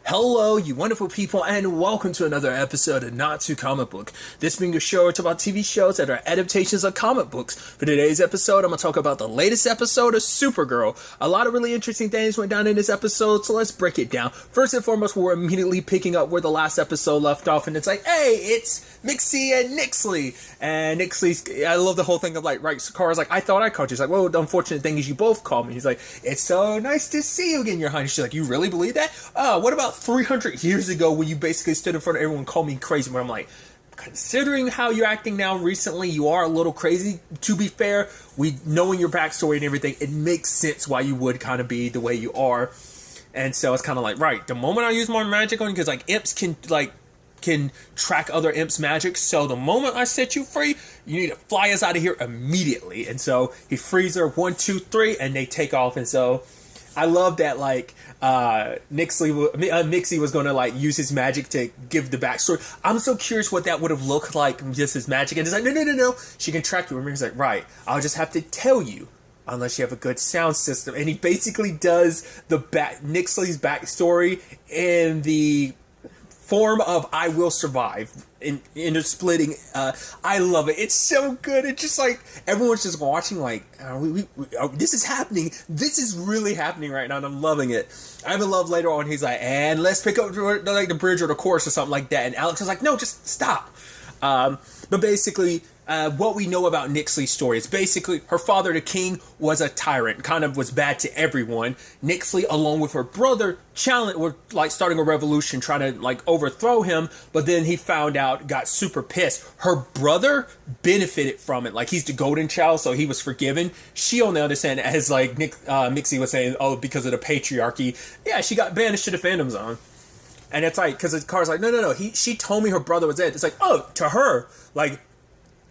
Hello, you wonderful people, and welcome to another episode of Not Too Comic Book. This being a show about TV shows that are adaptations of comic books. For today's episode, I'm going to talk about the latest episode of Supergirl. A lot of really interesting things went down in this episode, so let's break it down. First and foremost, we're immediately picking up where the last episode left off, and it's like, hey, it's Mixie and Nixley. And Nixley's, I love the whole thing of like, right, Kara's like, I thought I called you. He's like, well, the unfortunate thing is you both called me. He's like, it's so nice to see you again, Your Highness. She's like, you really believe that? What about 300 years ago when you basically stood in front of everyone and called me crazy? Where I'm like, considering how you're acting now recently, you are a little crazy. To be fair, knowing your backstory and everything, it makes sense why you would kind of be the way you are. And so it's kind of like, right, the moment I use more magic on you, because like imps can track other imps' magic, so the moment I set you free, you need to fly us out of here immediately. And so he frees her 1, 2, 3, and they take off. And so I love that, like, Mixie was going to, like, use his magic to give the backstory. I'm so curious what that would have looked like, just his magic. And it's like, no. She can track you. And he's like, right, I'll just have to tell you, unless you have a good sound system. And he basically does Nixley's backstory in the form of I Will Survive in splitting. I love it. It's so good. It's just like everyone's just watching like this is happening. This is really happening right now, and I'm loving it. I even love later on he's like, and let's pick up like the bridge or the chorus or something like that, and Alex is like, no, just stop. But basically, what we know about Nixley's story is basically her father, the king, was a tyrant, kind of was bad to everyone. Nixley, along with her brother, were like starting a revolution, trying to like overthrow him. But then he found out, got super pissed. Her brother benefited from it, like he's the golden child, so he was forgiven. She, on the other hand, as like Mixie was saying, oh, because of the patriarchy, yeah, she got banished to the Phantom Zone. And it's like, because the car's like, no. She told me her brother was dead. It's like, oh, to her, like,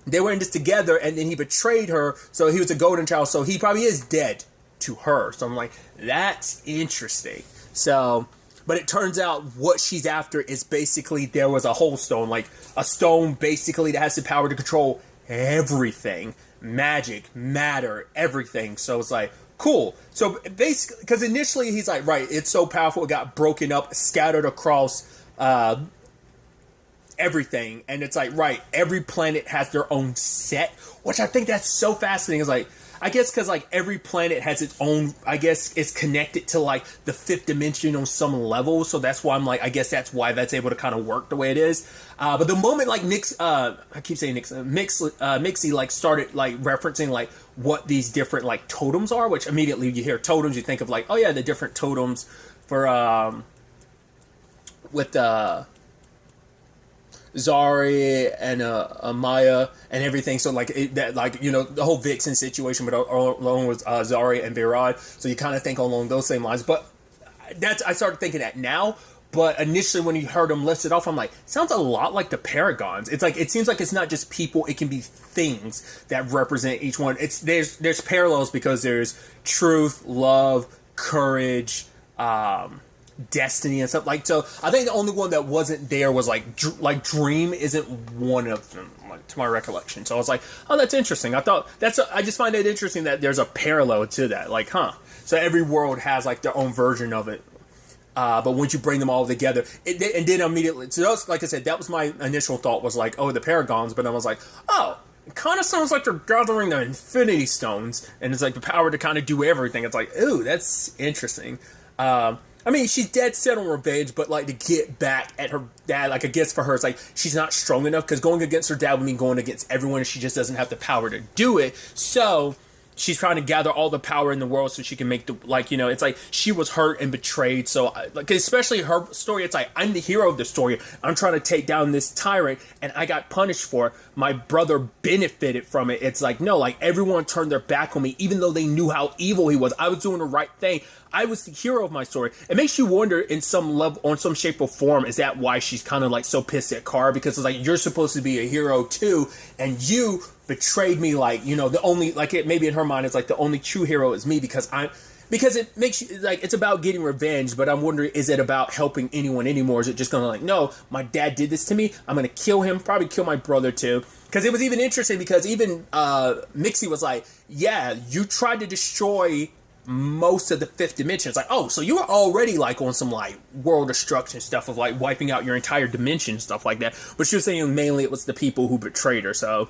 they were in this together, and then he betrayed her, so he was a golden child, so he probably is dead to her. So I'm like, that's interesting. So, but it turns out what she's after is basically there was a whole stone, like a stone basically that has the power to control everything. Magic, matter, everything. So it's like, cool. So basically, because initially he's like, right, it's so powerful, it got broken up, scattered across everything. And it's like, right, every planet has their own set, which I think that's so fascinating. It's like, I guess because like every planet has its own, I guess it's connected to like the fifth dimension on some level. So that's why I'm like, I guess that's why that's able to kind of work the way it is. But the moment like Mixie like started like referencing like what these different like totems are, which immediately you hear totems, you think of like, oh yeah, the different totems for with Zari and Amaya and everything. So like that, like, you know, the whole Vixen situation, but along with Zari and Virad. So you kind of think along those same lines. But I started thinking that now. But initially, when you heard them listed off, I'm like, sounds a lot like the Paragons. It's like, it seems like it's not just people; it can be things that represent each one. There's parallels because there's truth, love, courage, destiny, and stuff like. So I think the only one that wasn't there was like Dream isn't one of them, like, to my recollection. So I was like, oh, that's interesting. I just find it interesting that there's a parallel to that. Like, huh? So every world has like their own version of it. But once you bring them all together, and then immediately, so that was, like I said, that was my initial thought was like, oh, the Paragons. But I was like, oh, it kind of sounds like they're gathering the Infinity Stones, and it's like the power to kind of do everything. It's like, ooh, that's interesting. I mean, she's dead set on revenge, but like to get back at her dad, like I guess for her, it's like she's not strong enough, because going against her dad would mean going against everyone, and she just doesn't have the power to do it. So she's trying to gather all the power in the world so she can make the, like, you know, it's like she was hurt and betrayed. So, like, especially her story, it's like, I'm the hero of the story. I'm trying to take down this tyrant, and I got punished for it. My brother benefited from it. It's like, no, like, everyone turned their back on me, even though they knew how evil he was. I was doing the right thing. I was the hero of my story. It makes you wonder in some level, on some shape or form, is that why she's kind of like so pissed at Kara? Because it's like, you're supposed to be a hero too, and you betrayed me. Like, you know, the only, like, it maybe in her mind it's like the only true hero is me, because it makes you like, it's about getting revenge. But I'm wondering, is it about helping anyone anymore? Is it just gonna like, no, my dad did this to me, I'm gonna kill him, probably kill my brother too? Because it was even interesting, because even Mixie was like, yeah, you tried to destroy most of the fifth dimension. It's like, oh, so you were already like on some like world destruction stuff of like wiping out your entire dimension, stuff like that. But she was saying mainly it was the people who betrayed her. So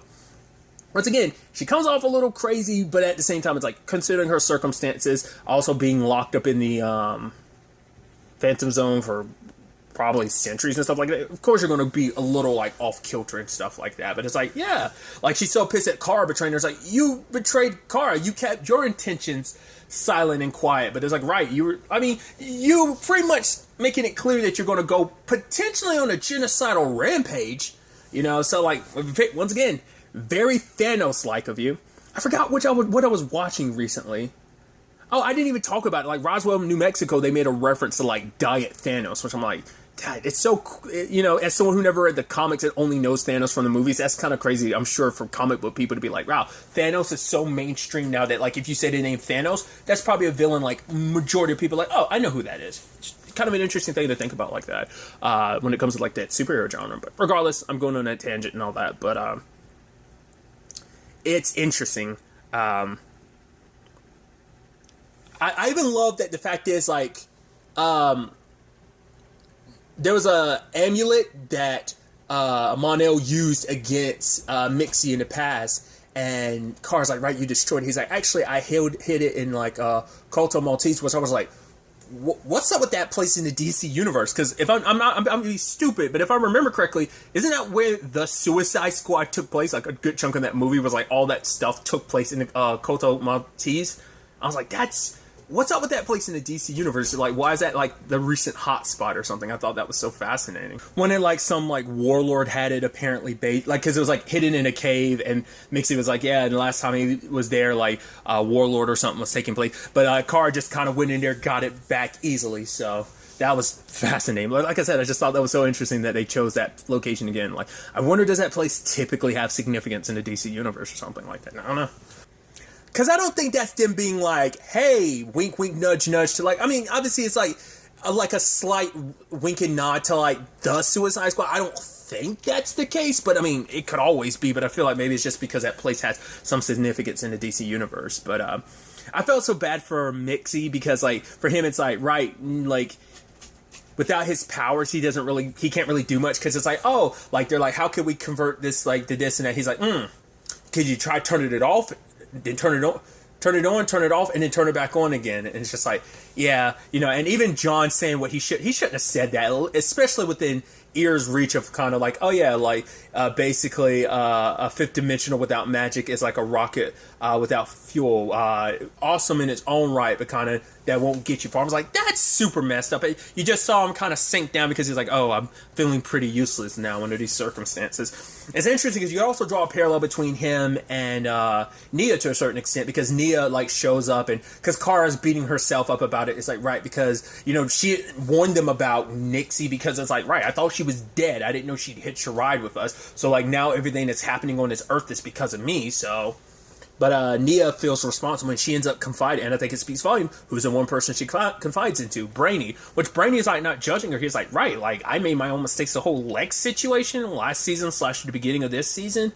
once again, she comes off a little crazy, but at the same time, it's like considering her circumstances, also being locked up in the Phantom Zone for probably centuries and stuff like that. Of course, you're going to be a little like off kilter and stuff like that. But it's like, yeah, like she's so pissed at Kara betraying her. It's like, you betrayed Kara. You kept your intentions silent and quiet. But it's like, right, you pretty much making it clear that you're going to go potentially on a genocidal rampage. You know, so like, once again, very Thanos-like of you. I forgot what I was watching recently. Oh, I didn't even talk about it. Like Roswell, New Mexico, they made a reference to like Diet Thanos, which I'm like, God, it's so, you know, as someone who never read the comics and only knows Thanos from the movies, that's kind of crazy, I'm sure, for comic book people to be like, wow, Thanos is so mainstream now that, like, if you say the name Thanos, that's probably a villain, like, majority of people are like, oh, I know who that is. It's kind of an interesting thing to think about like that when it comes to, like, that superhero genre. But regardless, I'm going on a tangent and all that, but it's interesting. I even love that the fact is, like, there was a amulet that Mon-El used against Mixie in the past, and Kara's like, right, you destroyed it. He's like, actually, I hid it in, like, Colto Maltese, which I was like, what's up with that place in the DC universe? Because if I'm being stupid, but if I remember correctly, isn't that where the Suicide Squad took place? Like, a good chunk of that movie was, like, all that stuff took place in the Colto Maltese. I was like, what's up with that place in the DC universe? Like, why is that, like, the recent hotspot or something? I thought that was so fascinating. When it, like, some, like, warlord had it apparently like, because it was, like, hidden in a cave, and Mixie was like, yeah, and the last time he was there, like, warlord or something was taking place. But Kara just kind of went in there, got it back easily, so that was fascinating. Like I said, I just thought that was so interesting that they chose that location again. Like, I wonder, does that place typically have significance in the DC universe or something like that? I don't know. Because I don't think that's them being like, hey, wink, wink, nudge, nudge to, like, I mean, obviously it's like a slight wink and nod to, like, the Suicide Squad. I don't think that's the case, but I mean, it could always be, but I feel like maybe it's just because that place has some significance in the DC universe. But I felt so bad for Mixie because, like, for him, it's like, right, like, without his powers, he can't really do much, because it's like, oh, like, they're like, how can we convert this, like, to this and that? He's like, could you try turning it off? Then turn it on, turn it off, and then turn it back on again. And it's just like, yeah, you know. And even John saying what he shouldn't have said that, especially within ear's reach of kind of like, oh yeah, like basically a fifth dimensional without magic is like a rocket without fuel. Awesome in its own right, but kind of that won't get you far. I was like, that's super messed up. You just saw him kind of sink down because he's like, oh, I'm feeling pretty useless now under these circumstances. It's interesting because you also draw a parallel between him and Nia to a certain extent, because Nia, like, shows up, and because Kara's beating herself up about it, it's like, right, because, you know, she warned them about Nixie, because it's like, right, I thought she was dead. I didn't know she'd hitch a ride with us. So, like, now everything that's happening on this earth is because of me, so. But Nia feels responsible, and she ends up confiding, and I think it speaks volume, who's the one person she confides into, Brainy. Which Brainy is, like, not judging her. He's like, right, like, I made my own mistakes. The whole Lex situation last season / the beginning of this season.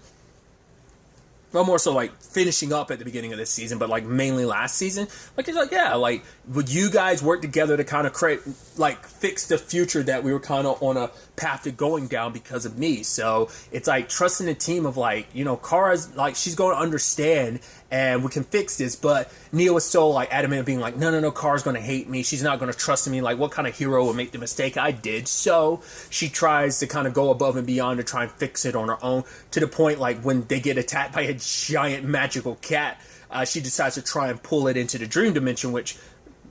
Well, more so, like, finishing up at the beginning of this season, but, like, mainly last season. Like, it's like, yeah, like, would you guys work together to kind of create, like, fix the future that we were kind of on a path to going down because of me? So, it's like trusting a team of, like, you know, Kara's, like, she's going to understand, and we can fix this. But Nia was so, like, adamant of being like, no, Kara's going to hate me. She's not going to trust me. Like, what kind of hero would make the mistake I did? So she tries to kind of go above and beyond to try and fix it on her own, to the point, like, when they get attacked by a giant magical cat, she decides to try and pull it into the dream dimension, which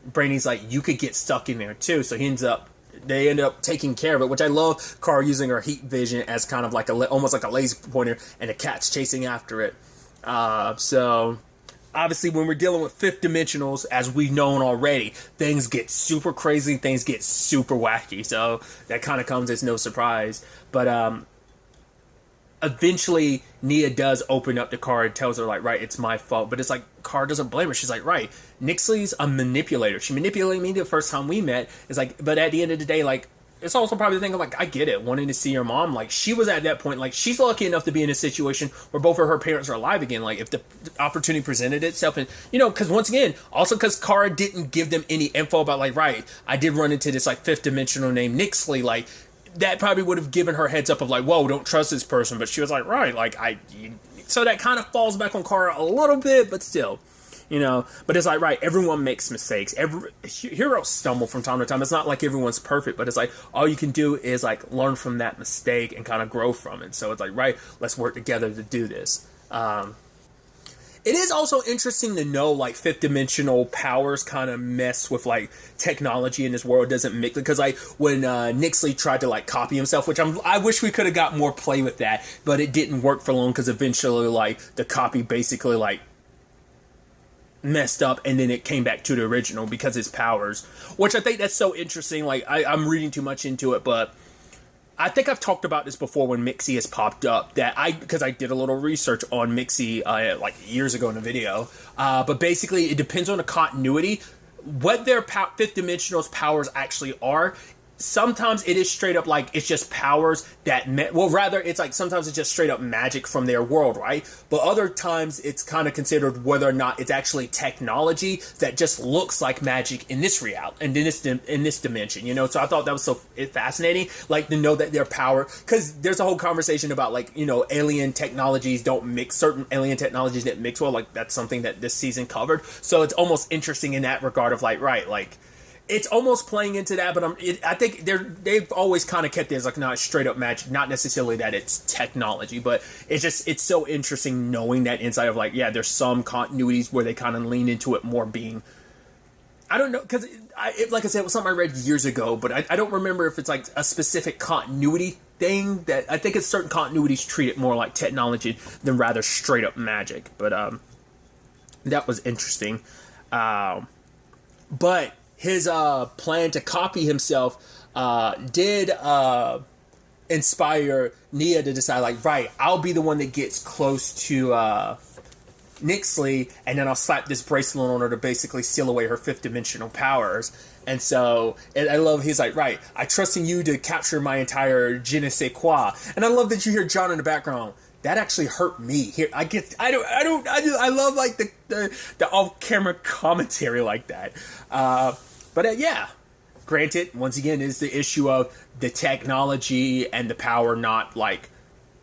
Brainy's like, you could get stuck in there too. So they end up taking care of it, which I love Kara using her heat vision as kind of like almost like a laser pointer, and the cat's chasing after it. So obviously when we're dealing with fifth dimensionals, as we've known already, things get super crazy, things get super wacky. So that kind of comes as no surprise. But eventually Nia does open up the Kara and tells her, like, right, it's my fault. But it's like, Kara doesn't blame her. She's like, right, Nixley's a manipulator. She manipulated me the first time we met. It's like, but at the end of the day, like, it's also probably thinking like, I get it, wanting to see your mom. Like, she was at that point, like, she's lucky enough to be in a situation where both of her parents are alive again. Like, if the opportunity presented itself, and because once again, also because Kara didn't give them any info about like, right, I did run into this like fifth dimensional named Nixley, like that probably would have given her heads up of like, whoa, don't trust this person. But she was like, right, like so that kind of falls back on Kara a little bit, but still. But it's like, right, everyone makes mistakes. Heroes stumble from time to time. It's not like everyone's perfect, but it's like, all you can do is like learn from that mistake and kind of grow from it. So it's like, right, let's work together to do this. It is also interesting to know, like, fifth dimensional powers kind of mess with, like, technology in this world. Doesn't mix, because, like, when Nixley tried to, like, copy himself, which I wish we could have got more play with that, but it didn't work for long, because eventually, like, the copy basically, like, messed up, and then it came back to the original because his powers, which I think that's so interesting. Like, I'm reading too much into it, but I think I've talked about this before when Mixie has popped up, because I did a little research on Mixie like years ago in a video, but basically it depends on the continuity what their fifth dimensional's powers actually are. Sometimes it is straight up like it's just powers that rather it's like sometimes it's just straight up magic from their world, right? But other times it's kind of considered whether or not it's actually technology that just looks like magic in this reality and in this dimension, So I thought that was so fascinating, like to know that their power, because there's a whole conversation about like alien technologies don't mix, certain alien technologies that mix well, like that's something that this season covered. So it's almost interesting in that regard of like, right, like. It's almost playing into that, but I think they've always kind of kept it as like not straight up magic, not necessarily that it's technology, but it's so interesting knowing that inside of like, yeah, there's some continuities where they kind of lean into it more being, I don't know, because like I said, it was something I read years ago, but I don't remember if it's like a specific continuity thing that I think it's certain continuities treat it more like technology than rather straight up magic, but that was interesting, but his plan to copy himself did inspire Nia to decide, like, right, I'll be the one that gets close to Nixley, and then I'll slap this bracelet on her to basically seal away her fifth dimensional powers. And so, and I love, he's like, right, I trust in you to capture my entire je ne sais quoi. And I love that you hear John in the background. That actually hurt me. Here, I love like the off-camera commentary like that. But yeah, granted, once again, is the issue of the technology and the power not like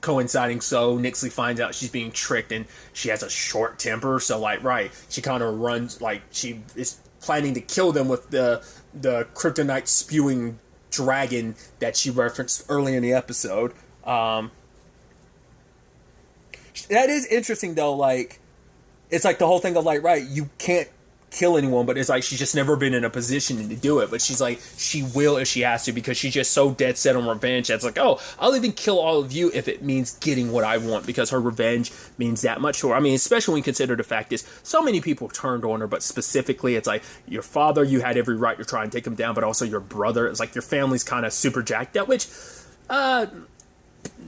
coinciding. So Nixley finds out she's being tricked and she has a short temper. So like, right, she kind of runs, like she is planning to kill them with the kryptonite spewing dragon that she referenced early in the episode. That is interesting though. Like, it's like the whole thing of like, right, you can't kill anyone, but it's like she's just never been in a position to do it, but she's like, she will if she has to, because she's just so dead set on revenge that's like, oh, I'll even kill all of you if it means getting what I want, because her revenge means that much to her. I mean, especially when you consider the fact is so many people turned on her, but specifically it's like your father, you had every right to try and take him down, but also your brother. It's like your family's kind of super jacked up, which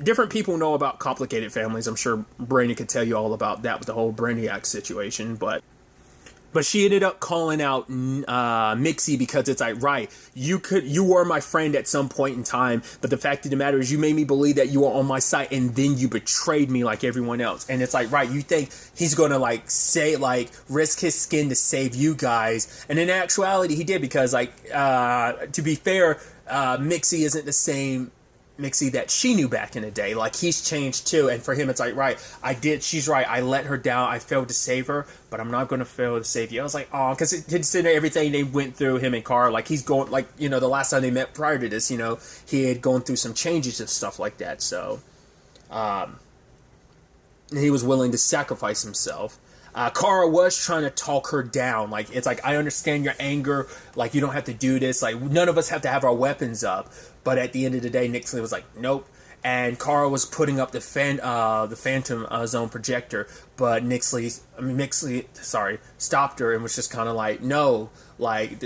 different people know about complicated families. I'm sure Brainy could tell you all about that with the whole Brainiac situation, but she ended up calling out Mixie because it's like, right, you were my friend at some point in time, but the fact of the matter is you made me believe that you were on my side and then you betrayed me like everyone else. And it's like, right, you think he's gonna like say like risk his skin to save you guys, and in actuality he did, because like to be fair, Mixie isn't the same Mixie that she knew back in the day. Like, he's changed too, and for him it's like, right, she's right, I let her down, I failed to save her, but I'm not going to fail to save you. I was like, oh, because considering everything they went through, him and Kara, like he's going, like, the last time they met prior to this, he had gone through some changes and stuff like that, so he was willing to sacrifice himself. Kara was trying to talk her down. Like, it's like, I understand your anger. Like, you don't have to do this. Like, none of us have to have our weapons up. But at the end of the day, Nixley was like, nope. And Kara was putting up the Phantom Zone projector. But Nixley stopped her and was just kind of like, no. Like,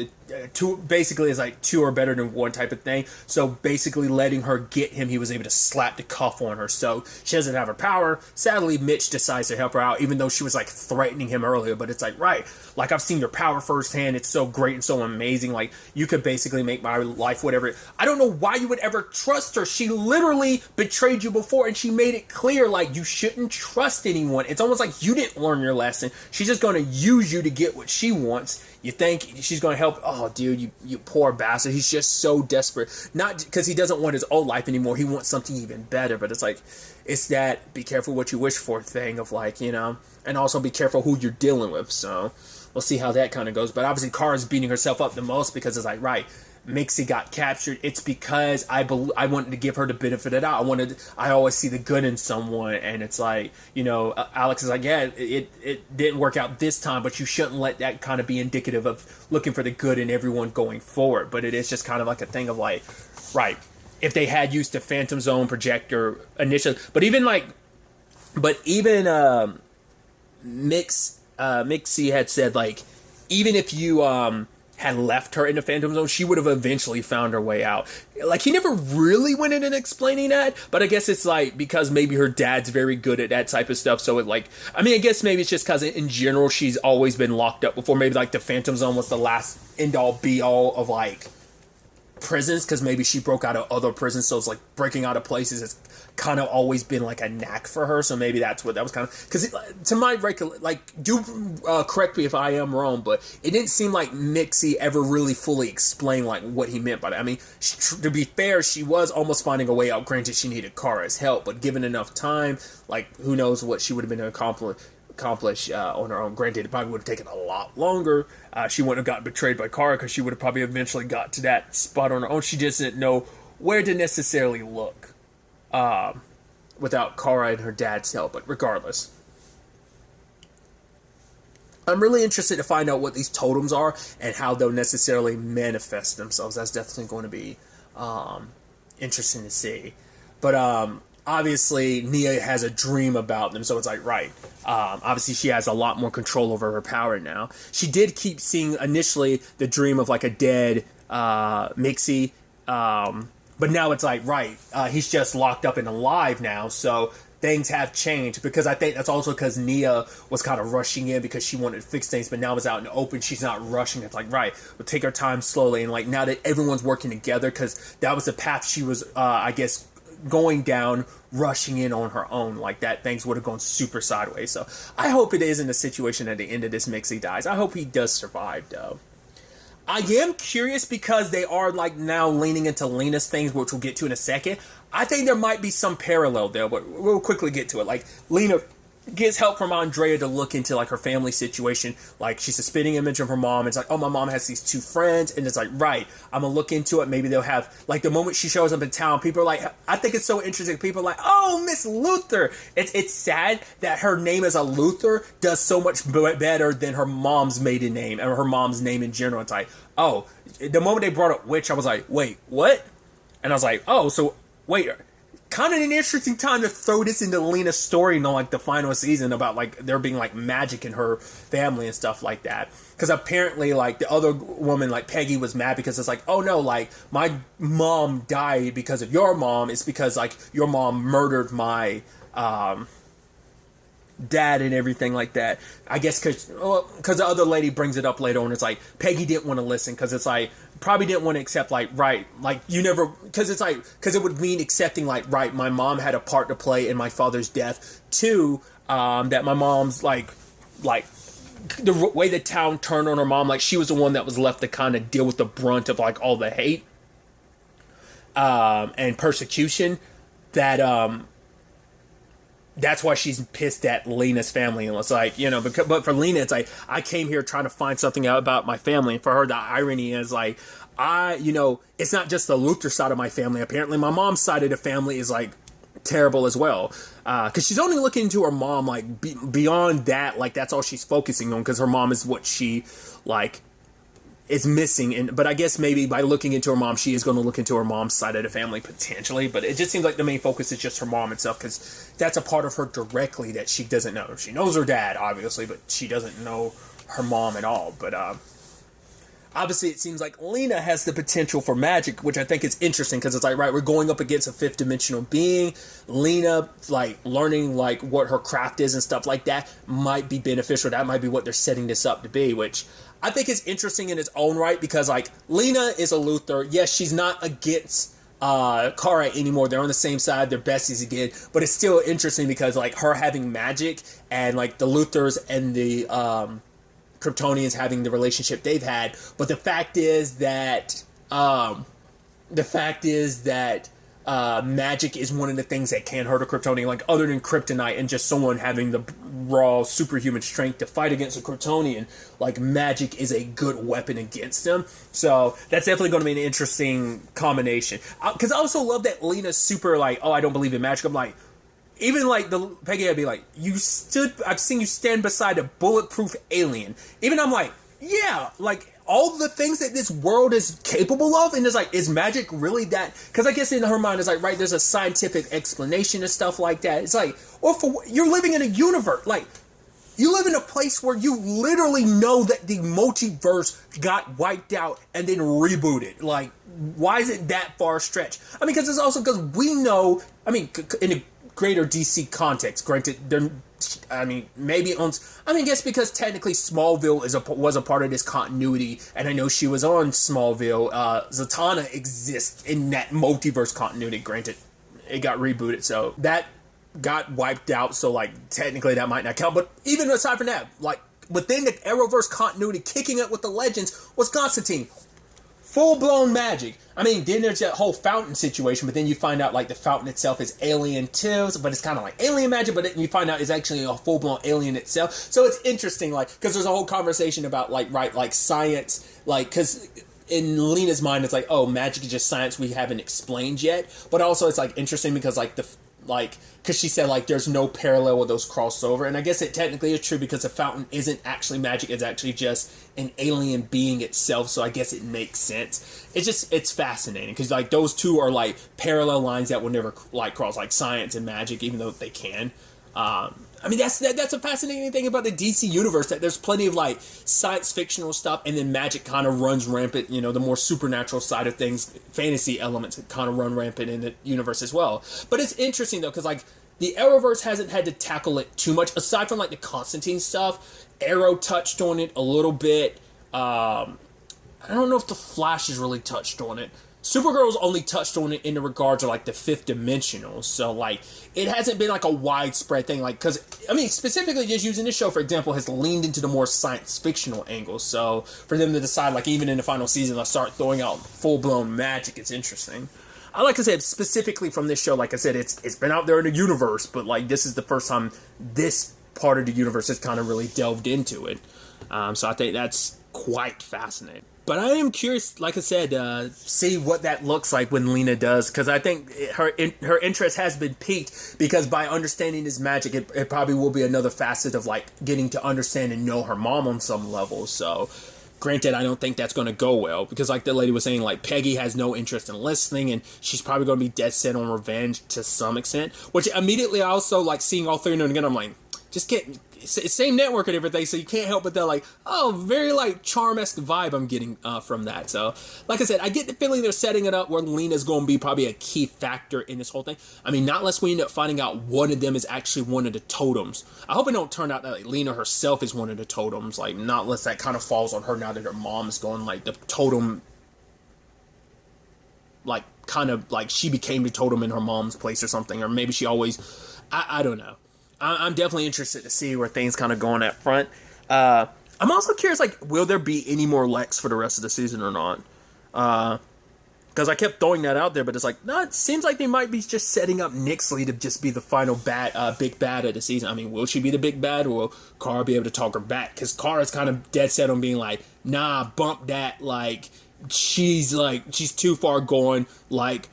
two basically is like two are better than one type of thing. So basically letting her get him, he was able to slap the cuff on her. So she doesn't have her power. Sadly, Mitch decides to help her out, even though she was like threatening him earlier. But it's like, right, like I've seen your power firsthand. It's so great and so amazing. Like you could basically make my life whatever. I don't know why you would ever trust her. She literally betrayed you before, and she made it clear like you shouldn't trust anyone. It's almost like you didn't learn your lesson. She's just going to use you to get what she wants. You think she's going to help? Oh, dude, you poor bastard. He's just so desperate. Not because he doesn't want his old life anymore. He wants something even better. But it's like, it's that be careful what you wish for thing of like, you know, and also be careful who you're dealing with. So we'll see how that kind of goes. But obviously, Kara's beating herself up the most because it's like, right, Mixie got captured. It's because I wanted to give her the benefit of the doubt. I always see the good in someone, and it's like, you know, Alex is like, yeah, it didn't work out this time, but you shouldn't let that kind of be indicative of looking for the good in everyone going forward. But it is just kind of like a thing of like, right, if they had used the Phantom Zone projector initially, but even Mixie had said like, even if you had left her in the Phantom Zone, she would have eventually found her way out. Like, he never really went in and explaining that, but I guess it's like, because maybe her dad's very good at that type of stuff, so it like, I mean, I guess maybe it's just because in general, she's always been locked up before. Maybe like the Phantom Zone was the last end-all be-all of like prisons, because maybe she broke out of other prisons, so it's like breaking out of places has kind of always been like a knack for her. So maybe that's what that was kind of, because to my like, do correct me if I am wrong, but it didn't seem like Mixie ever really fully explained like what he meant by that. I mean, to be fair, she was almost finding a way out. Granted, she needed Kara's help, but given enough time, like, who knows what she would have been able to accomplish on her own. Granted, it probably would have taken a lot longer. She wouldn't have gotten betrayed by Kara, because she would have probably eventually got to that spot on her own. She just didn't know where to necessarily look without Kara and her dad's help. But regardless, I'm really interested to find out what these totems are and how they'll necessarily manifest themselves. That's definitely going to be interesting to see. But obviously, Nia has a dream about them, so it's like, right. Obviously, she has a lot more control over her power now. She did keep seeing initially the dream of like a dead Mixie, but now it's like, right, he's just locked up and alive now, so things have changed, because I think that's also because Nia was kind of rushing in because she wanted to fix things, but now it's out in the open, she's not rushing. It's like, right, we'll take our time slowly, and like now that everyone's working together, because that was the path she was, I guess, going down, rushing in on her own like that, things would have gone super sideways. So I hope it isn't a situation at the end of this Mixie dies. I hope he does survive, though. I am curious because they are like now leaning into Lena's things, which we'll get to in a second. I think there might be some parallel there, but we'll quickly get to it. Like, Lena gets help from Andrea to look into like her family situation. Like, she's a spitting image of her mom. It's like, oh, my mom has these two friends, and it's like, right, I'm gonna look into it. Maybe they'll have, like, the moment she shows up in town, people are like, I think it's so interesting. People are like, oh, Miss Luther. It's sad that her name as a Luther does so much better than her mom's maiden name and her mom's name in general. It's like, oh, the moment they brought up witch, I was like, wait, what? And I was like, oh, so wait, kind of an interesting time to throw this into Lena's story in like the final season about like there being like magic in her family and stuff like that. Because apparently like the other woman, like Peggy, was mad because it's like, oh no, like my mom died because of your mom. It's because like your mom murdered my dad and everything like that. I guess because the other lady brings it up later on. It's like Peggy didn't want to listen because it's like probably didn't want to accept like, right, like you never, because it's like, because it would mean accepting like, right, my mom had a part to play in my father's death too, that my mom's like the way the town turned on her mom, like she was the one that was left to kind of deal with the brunt of like all the hate and persecution that that's why she's pissed at Lena's family. And it's like, you know, but for Lena, it's like, I came here trying to find something out about my family. And for her, the irony is like, you know, it's not just the Luther side of my family. Apparently my mom's side of the family is like terrible as well. Cause she's only looking into her mom, like beyond that, like that's all she's focusing on. Cause her mom is what she like is missing. And but I guess maybe by looking into her mom, she is going to look into her mom's side of the family potentially, but it just seems like the main focus is just her mom itself, because that's a part of her directly that she doesn't know. She knows her dad obviously, but she doesn't know her mom at all. But obviously it seems like Lena has the potential for magic, which I think is interesting because it's like, right, we're going up against a fifth dimensional being. Lena, like, learning like what her craft is and stuff like that might be beneficial. That might be what they're setting this up to be, which I think is interesting in its own right because, like, Lena is a Luthor. Yes, she's not against Kara anymore. They're on the same side. They're besties again. But it's still interesting because, like, her having magic and, like, the Luthors and the Kryptonians having the relationship they've had. But the fact is that magic is one of the things that can hurt a Kryptonian, like, other than kryptonite and just someone having the raw superhuman strength to fight against a Kryptonian. Like, magic is a good weapon against them. So that's definitely going to be an interesting combination. Because I also love that Lena's super like, oh, I don't believe in magic. I'm like, even like the Peggy, I'd be like, I've seen you stand beside a bulletproof alien. Even I'm like, yeah, like, all the things that this world is capable of, and it's like, is magic really that? Because I guess in her mind, it's like, right, there's a scientific explanation and stuff like that. It's like, you're living in a universe, like, you live in a place where you literally know that the multiverse got wiped out and then rebooted. Like, why is it that far stretched? I mean, because it's also because we know, I mean, in a greater DC context, granted, I guess because technically Smallville was a part of this continuity, and I know she was on Smallville. Zatanna exists in that multiverse continuity. Granted, it got rebooted, so that got wiped out, so, like, technically that might not count. But even aside from that, like, within the Arrowverse continuity, kicking it with the Legends was Constantine. Full-blown magic. I mean, then there's that whole fountain situation, but then you find out, like, the fountain itself is alien too, but it's kind of like alien magic, but then you find out it's actually a full-blown alien itself. So it's interesting, like, because there's a whole conversation about, like, right, like, science, like, because in Lena's mind, it's like, oh, magic is just science we haven't explained yet, but also it's, like, interesting because, like, because she said, like, there's no parallel with those crossover, and I guess it technically is true because the fountain isn't actually magic, it's actually just an alien being itself, so I guess it makes sense. It's fascinating, because, like, those two are, like, parallel lines that will never, like, cross, like, science and magic, even though they can. I mean, that's a fascinating thing about the DC universe, that there's plenty of, like, science fictional stuff, and then magic kind of runs rampant, you know, the more supernatural side of things, fantasy elements kind of run rampant in the universe as well. But it's interesting, though, because, like, the Arrowverse hasn't had to tackle it too much, aside from, like, the Constantine stuff. Arrow touched on it a little bit. I don't know if the Flash has really touched on it. Supergirl's only touched on it in the regards of, like, the fifth dimensional, so, like, it hasn't been, like, a widespread thing, like, because, I mean, specifically just using this show, for example, has leaned into the more science-fictional angle, so for them to decide, like, even in the final season, let's start throwing out full-blown magic, it's interesting. Like I said, specifically from this show, like I said, it's been out there in the universe, but, like, this is the first time this part of the universe has kind of really delved into it, so I think that's quite fascinating. But I am curious, like I said, see what that looks like when Lena does, because I think her interest has been piqued, because by understanding this magic, it probably will be another facet of, like, getting to understand and know her mom on some level. So, granted, I don't think that's going to go well, because, like the lady was saying, like, Peggy has no interest in listening, and she's probably going to be dead set on revenge to some extent, which immediately I also, like, seeing all three of them again, I'm like, just get... same network and everything, so you can't help but that, like, oh, very, like, charm-esque vibe I'm getting from that. So, like I said, I get the feeling they're setting it up where Lena's going to be probably a key factor in this whole thing. I mean, not unless we end up finding out one of them is actually one of the totems. I hope it don't turn out that, like, Lena herself is one of the totems, like, not unless that kind of falls on her now that her mom's gone, like, the totem, like, kind of, like, she became the totem in her mom's place or something, or maybe she always, I don't know. I'm definitely interested to see where things kind of go on that front. I'm also curious, like, will there be any more Lex for the rest of the season or not? Because I kept throwing that out there, but it's like, no, it seems like they might be just setting up Nixley to just be the final big bad of the season. I mean, will she be the big bad, or will Kara be able to talk her back? Because Kara's kind of dead set on being like, nah, bump that, like, she's too far gone, like,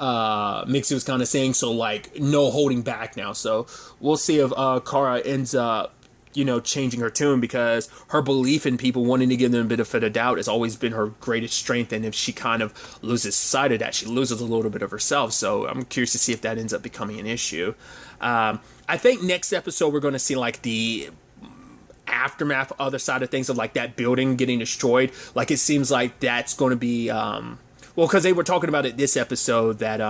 Mixie was kind of saying, so, like, no holding back now. So we'll see if Kara ends up, you know, changing her tune, because her belief in people, wanting to give them a benefit of doubt, has always been her greatest strength, and if she kind of loses sight of that, she loses a little bit of herself. So I'm curious to see if that ends up becoming an issue. I think next episode we're going to see, like, the aftermath, other side of things of like that building getting destroyed. Like it seems like that's going to be well, because they were talking about it this episode that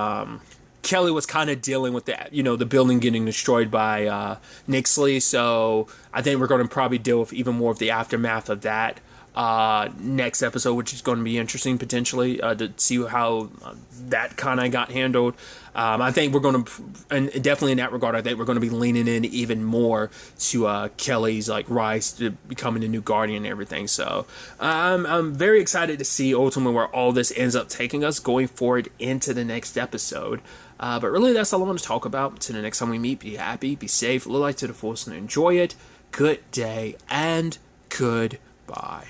Kelly was kind of dealing with that, the building getting destroyed by Nixley. So I think we're going to probably deal with even more of the aftermath of that next episode, which is going to be interesting potentially to see how that kind of got handled. I think we're going to, and definitely in that regard, I think we're going to be leaning in even more to Kelly's like rise to becoming the new Guardian and everything. So I'm very excited to see ultimately where all this ends up taking us going forward into the next episode. But really, that's all I want to talk about. Until the next time we meet, be happy, be safe, live life to the fullest, and enjoy it. Good day and goodbye.